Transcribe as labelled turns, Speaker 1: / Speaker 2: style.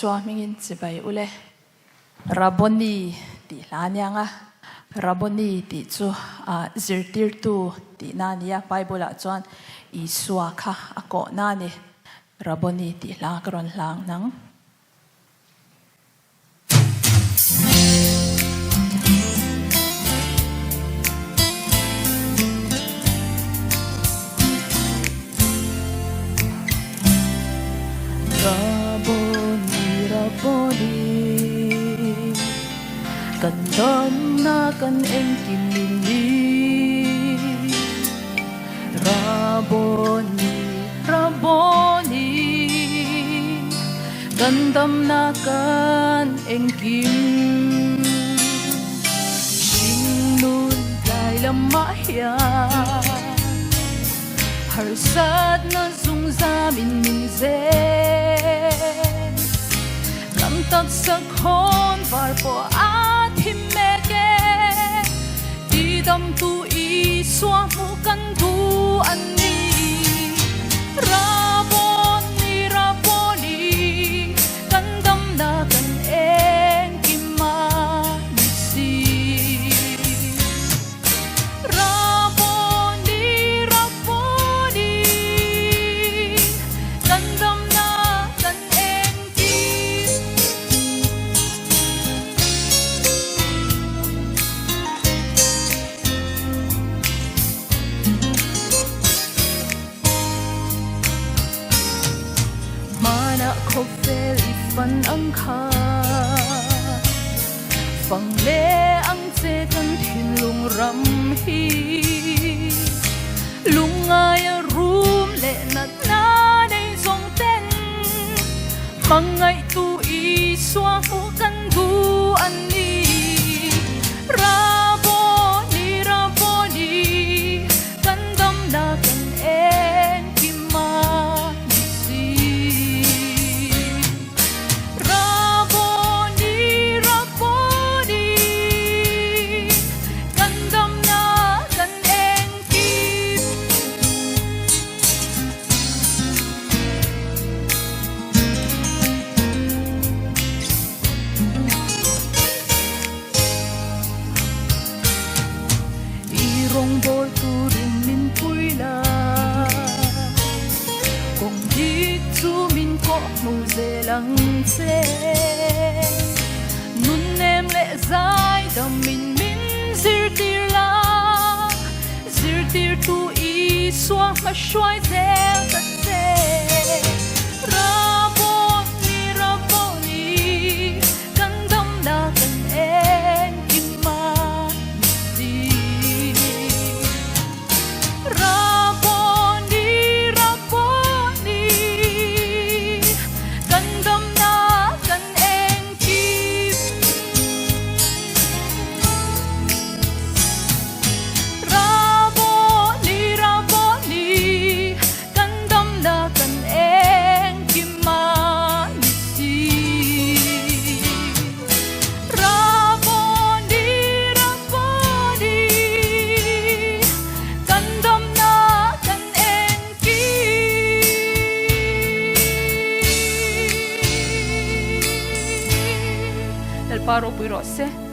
Speaker 1: chua mingin sibai ule Raboni ti lanyanga Raboni ti chu zirtir tu ti nania Bible chuan Isua kha ako nani Raboni ti lagron lang nang Gandam na kan engkim nini Raboni, Raboni Gandam na kan engkim Shinun lai lamaya Harsat na zungza min zen Kantak sa khon var po himeke Didam tu iswa mu kan tu ani Raboni, Raboni Kandam na kan engkimanisi Raboni, Raboni Kandam na kan khóc về phần ang kha phang lệ ang che kan thin lung ram hi lung ai room lệ nat na nei song ten mangai tu i swa hu kan du ani Raboni, Raboni kandam na kan en rong bol tu rin min pui la kong di tu min ko mu ze lang che nun nem le zai dam min zir tir la zir tir tu i swa ma shwai ze ta che Raboni, Raboni kandam na kan en Raboni, Raboni Kandam na kan engkim Raboni, Raboni Kandam na kan engkim manisi Raboni, Raboni Kandam El paro puirose